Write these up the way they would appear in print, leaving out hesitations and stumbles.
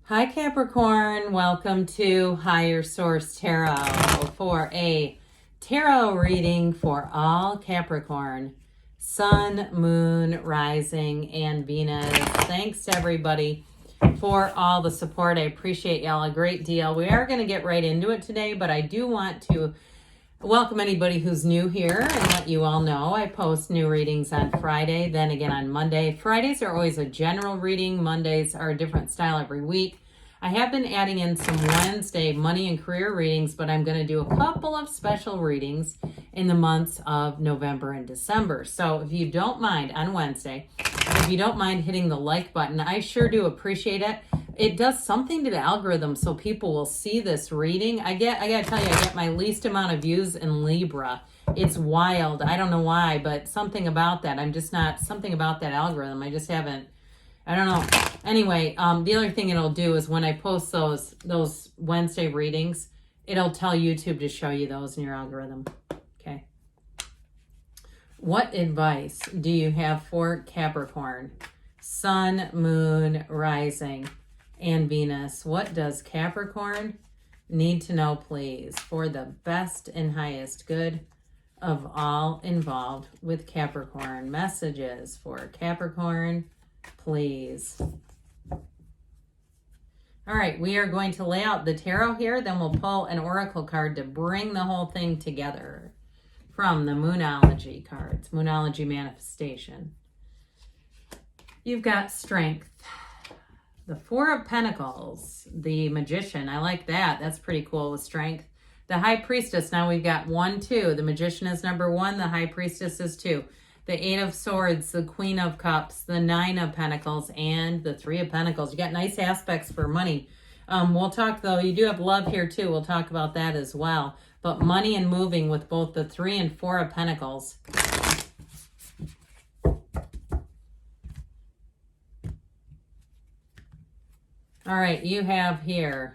Hi Capricorn, welcome to Higher Source Tarot for a tarot reading for all Capricorn, Sun, Moon, Rising, and Venus. Thanks to everybody for all the support. I appreciate y'all a great deal. We are going to get right into it today, but I do want to welcome anybody who's new here and let you all know I post new readings on Friday, then again on Monday. Fridays are always a general reading. Mondays are a different style every week. I have been adding in some Wednesday money and career readings, but I'm going to do a couple of special readings in the months of November and December. So if you don't mind on Wednesday, if you don't mind hitting the like button, I sure do appreciate it. It does something to the algorithm so people will see this reading. I gotta tell you, I get my least amount of views in Libra. It's wild. I don't know why, but something about that. Something about that algorithm. I just haven't, I don't know. Anyway, the other thing it'll do is when I post those Wednesday readings, it'll tell YouTube to show you those in your algorithm. Okay. What advice do you have for Capricorn? Sun, Moon, Rising, and Venus. What does Capricorn need to know, please, for the best and highest good of all involved with Capricorn? Messages for Capricorn, please. All right, we are going to lay out the tarot here, then we'll pull an oracle card to bring the whole thing together from the Moonology cards, Moonology Manifestation. You've got Strength, the Four of Pentacles, the Magician. I like that. That's pretty cool with Strength. The High Priestess. Now we've got 1, 2. The Magician is number 1. The High Priestess is 2. The Eight of Swords, the Queen of Cups, the Nine of Pentacles, and the Three of Pentacles. You got nice aspects for money. We'll talk, though, you do have love here, too. We'll talk about that as well. But money and moving with both the 3 and 4 of Pentacles. All right, you have here,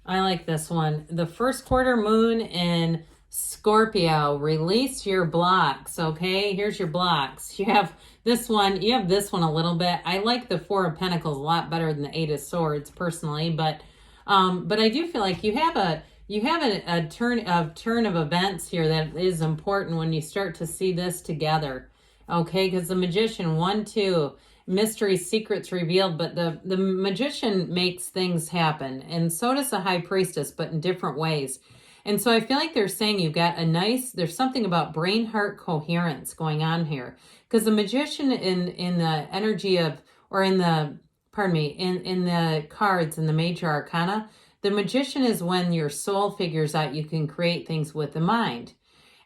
I like this one. The first quarter moon in Scorpio. Release your blocks, okay? Here's your blocks. You have this one a little bit. I like the Four of Pentacles a lot better than the Eight of Swords personally, but I do feel like you have a turn of events here that is important when you start to see this together, okay? Because the Magician, 1, 2, mystery, secrets revealed, but the Magician makes things happen, and so does the High Priestess, but in different ways. And so I feel like they're saying you've got there's something about brain-heart coherence going on here. Because the Magician in the energy of, or in the cards in the major arcana, the Magician is when your soul figures out you can create things with the mind.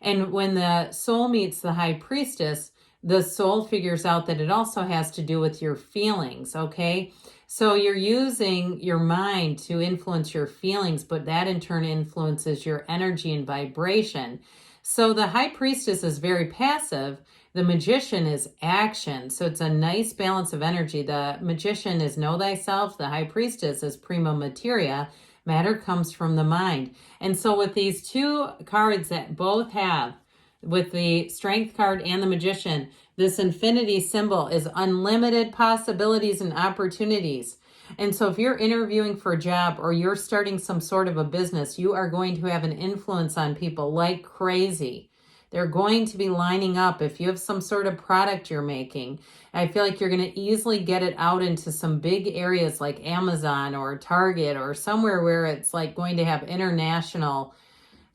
And when the soul meets the High Priestess, the soul figures out that it also has to do with your feelings, okay? So you're using your mind to influence your feelings, but that in turn influences your energy and vibration. So the High Priestess is very passive. The Magician is action. So it's a nice balance of energy. The Magician is know thyself. The High Priestess is prima materia. Matter comes from the mind. And so with these two cards that both have, with the Strength card and the Magician, this infinity symbol is unlimited possibilities and opportunities. And so if you're interviewing for a job or you're starting some sort of a business, you are going to have an influence on people like crazy. They're going to be lining up. If you have some sort of product you're making, I feel like you're going to easily get it out into some big areas like Amazon or Target or somewhere where it's like going to have international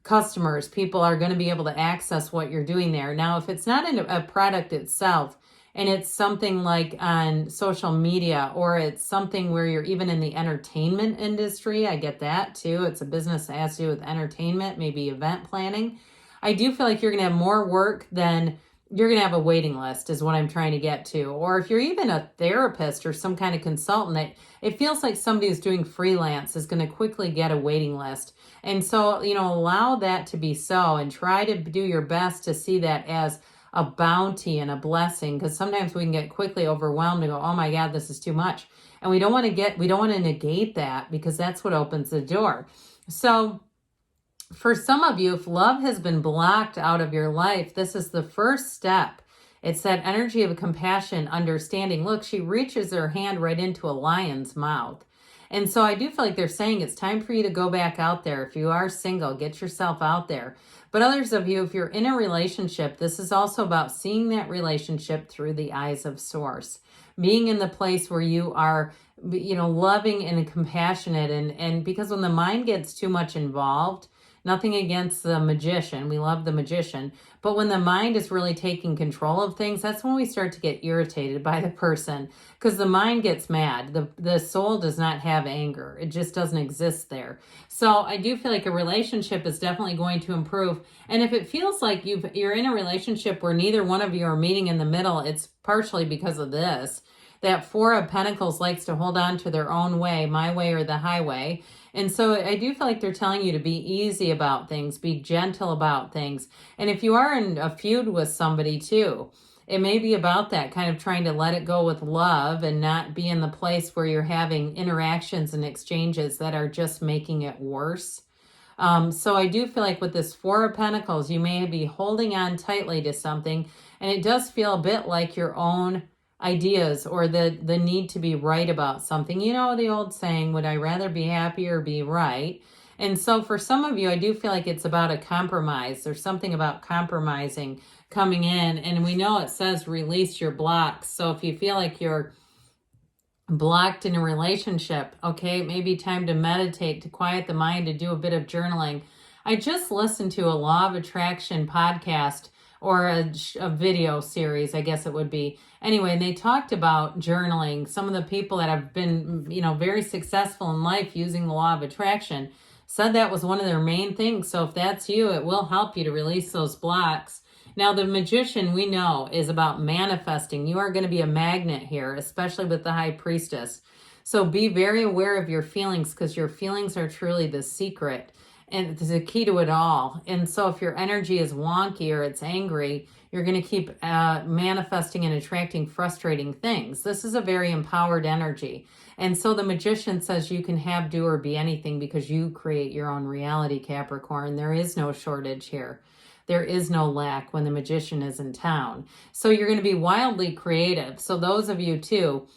customers. People are going to be able to access what you're doing there. Now, if it's not a product itself and it's something like on social media, or it's something where you're even in the entertainment industry, I get that too. It's a business that has to do with entertainment, maybe event planning. I do feel like you're going to have more work than you're going to have a waiting list is what I'm trying to get to. Or if you're even a therapist or some kind of consultant, that it feels like somebody who's doing freelance is going to quickly get a waiting list. And so, allow that to be so and try to do your best to see that as a bounty and a blessing, because sometimes we can get quickly overwhelmed and go, oh my God, this is too much. And we don't want to negate that, because that's what opens the door. So for some of you, if love has been blocked out of your life, this is the first step It's that energy of compassion, understanding. Look, she reaches her hand right into a lion's mouth. And so I do feel like they're saying it's time for you to go back out there. If you are single, get yourself out there. But others of you, if you're in a relationship, this is also about seeing that relationship through the eyes of Source. Being in the place where you are, loving and compassionate. And because when the mind gets too much involved, nothing against the magician. We love the magician. But when the mind is really taking control of things, that's when we start to get irritated by the person, because the mind gets mad. The soul does not have anger. It just doesn't exist there. So I do feel like a relationship is definitely going to improve. And if it feels like you're in a relationship where neither one of you are meeting in the middle, it's partially because of this. That Four of Pentacles likes to hold on to their own way, my way or the highway. And so I do feel like they're telling you to be easy about things, be gentle about things. And if you are in a feud with somebody too, it may be about that, kind of trying to let it go with love and not be in the place where you're having interactions and exchanges that are just making it worse. So I do feel like with this Four of Pentacles, you may be holding on tightly to something, and it does feel a bit like your own ideas or the need to be right about something. You know, the old saying, would I rather be happy or be right? And so for some of you, I do feel like it's about a compromise. There's something about compromising coming in. And we know it says release your blocks. So if you feel like you're blocked in a relationship, okay, it may be time to meditate, to quiet the mind, to do a bit of journaling. I just listened to a Law of Attraction podcast, or a video series, I guess it would be. Anyway, and they talked about journaling. Some of the people that have been, very successful in life using the Law of Attraction said that was one of their main things. So if that's you, it will help you to release those blocks. Now, the Magician, we know, is about manifesting. You are going to be a magnet here, especially with the High Priestess. So be very aware of your feelings, because your feelings are truly the secret. And it's the key to it all. And so if your energy is wonky or it's angry, you're going to keep manifesting and attracting frustrating things. This is a very empowered energy. And so the Magician says you can have, do, or be anything because you create your own reality, Capricorn. There is no shortage here. There is no lack when the Magician is in town. So you're going to be wildly creative. So those of you too,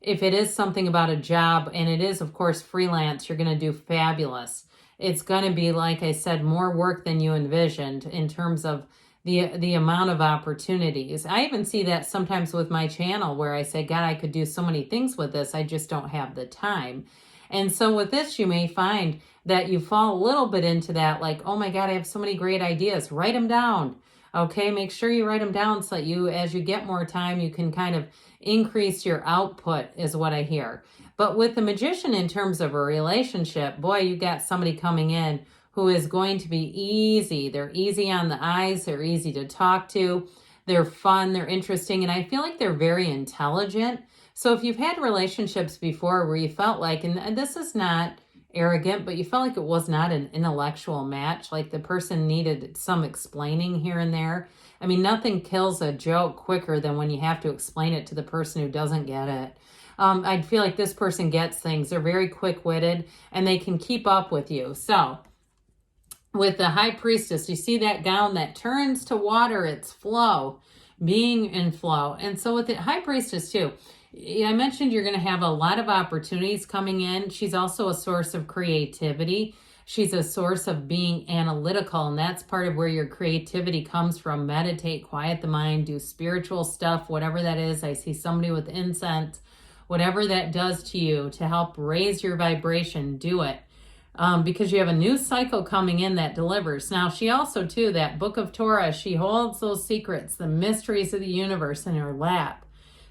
if it is something about a job, and it is, of course, freelance, you're going to do fabulous. It's going to be, like I said, more work than you envisioned in terms of the amount of opportunities. I even see that sometimes with my channel where I say, God, I could do so many things with this. I just don't have the time. And so with this, you may find that you fall a little bit into that, like, oh my God, I have so many great ideas. Write them down. Okay, make sure you write them down so that you, as you get more time, you can kind of increase your output, is what I hear. But with the Magician, in terms of a relationship, boy, you got somebody coming in who is going to be easy. They're easy on the eyes. They're easy to talk to. They're fun. They're interesting. And I feel like they're very intelligent. So if you've had relationships before where you felt like, and this is not arrogant, but you felt like it was not an intellectual match, like the person needed some explaining here and there. I mean, nothing kills a joke quicker than when you have to explain it to the person who doesn't get it. I feel like this person gets things. They're very quick-witted, and they can keep up with you. So with the High Priestess, you see that gown that turns to water, it's flow, being in flow. And so with the High Priestess too, I mentioned you're going to have a lot of opportunities coming in. She's also a source of creativity. She's a source of being analytical, and that's part of where your creativity comes from. Meditate, quiet the mind, do spiritual stuff, whatever that is. I see somebody with incense. Whatever that does to you to help raise your vibration, do it. Because you have a new cycle coming in that delivers. Now, she also, too, that Book of Torah, she holds those secrets, the mysteries of the universe in her lap.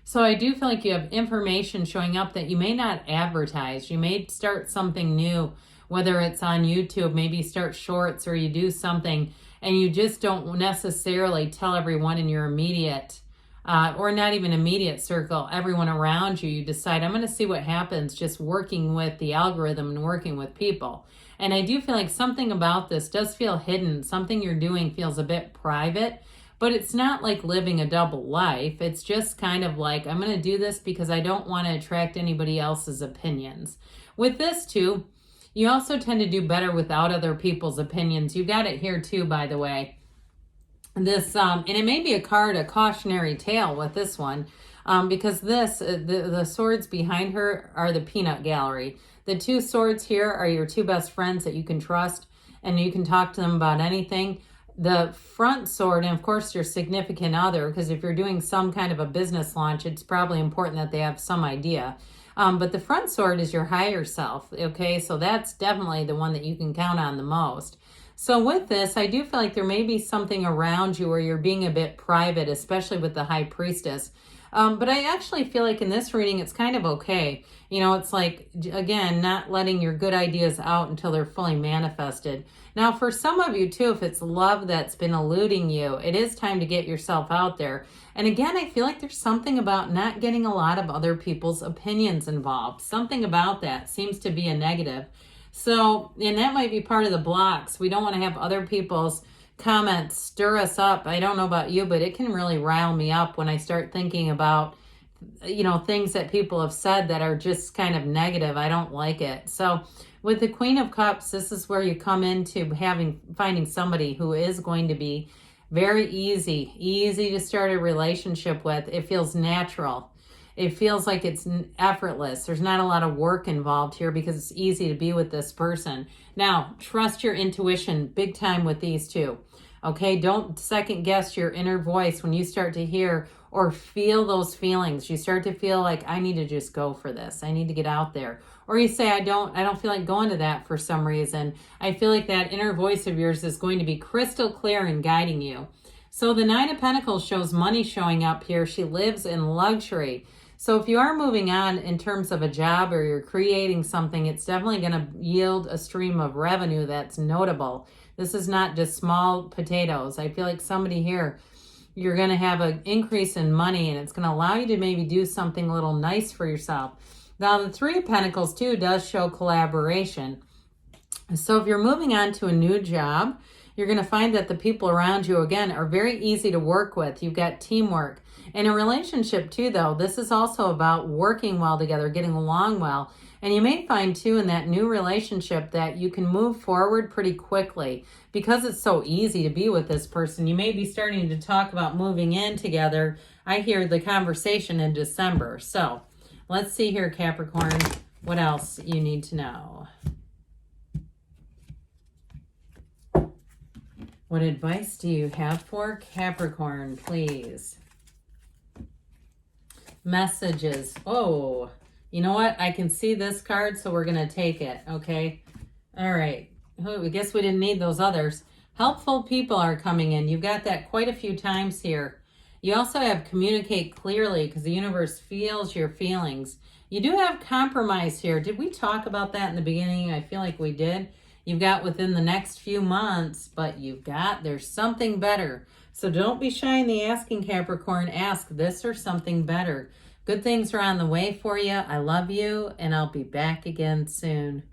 So I do feel like you have information showing up that you may not advertise. You may start something new, whether it's on YouTube, maybe start shorts, or you do something and you just don't necessarily tell everyone in your immediate or not even immediate circle, everyone around you. You decide, I'm going to see what happens just working with the algorithm and working with people. And I do feel like something about this does feel hidden. Something you're doing feels a bit private, but it's not like living a double life. It's just kind of like, I'm going to do this because I don't want to attract anybody else's opinions. With this too, you also tend to do better without other people's opinions. You got it here too, by the way. this, and it may be a card, a cautionary tale with this one, because the swords behind her are the peanut gallery. The two swords here are your two best friends that you can trust, and you can talk to them about anything. The front sword, and of course your significant other, because if you're doing some kind of a business launch, it's probably important that they have some idea. But the front sword is your higher self, okay? So that's definitely the one that you can count on the most. So with this, I do feel like there may be something around you where you're being a bit private, especially with the High Priestess. But I actually feel like in this reading, it's kind of okay. You know, it's like, again, not letting your good ideas out until they're fully manifested. Now, for some of you too, if it's love that's been eluding you, it is time to get yourself out there. And again, I feel like there's something about not getting a lot of other people's opinions involved. Something about that seems to be a negative. So, and that might be part of the blocks. We don't want to have other people's comments stir us up. I don't know about you, but it can really rile me up when I start thinking about, you know, things that people have said that are just kind of negative. I don't like it. So with the Queen of Cups, this is where you come into finding somebody who is going to be very easy to start a relationship with. It feels natural. It feels like it's effortless. There's not a lot of work involved here because it's easy to be with this person. Now, trust your intuition big time with these two. Okay, don't second guess your inner voice when you start to hear or feel those feelings. You start to feel like, I need to just go for this. I need to get out there. Or you say, I don't feel like going to that for some reason. I feel like that inner voice of yours is going to be crystal clear in guiding you. So the Nine of Pentacles shows money showing up here. She lives in luxury. So if you are moving on in terms of a job or you're creating something, it's definitely going to yield a stream of revenue that's notable. This is not just small potatoes. I feel like somebody here, you're going to have an increase in money and it's going to allow you to maybe do something a little nice for yourself. Now, the Three of Pentacles too does show collaboration. So if you're moving on to a new job, you're going to find that the people around you, again, are very easy to work with. You've got teamwork. In a relationship too, though, this is also about working well together, getting along well. And you may find too in that new relationship that you can move forward pretty quickly because it's so easy to be with this person. You may be starting to talk about moving in together. I hear the conversation in December. So let's see here, Capricorn, what else you need to know. What advice do you have for Capricorn, please? Messages. Oh, you know what? I can see this card, so we're going to take it, okay? All right. I guess we didn't need those others. Helpful people are coming in. You've got that quite a few times here. You also have communicate clearly because the universe feels your feelings. You do have compromise here. Did we talk about that in the beginning? I feel like we did. You've got within the next few months, but there's something better. So don't be shy in the asking, Capricorn. Ask this or something better. Good things are on the way for you. I love you, and I'll be back again soon.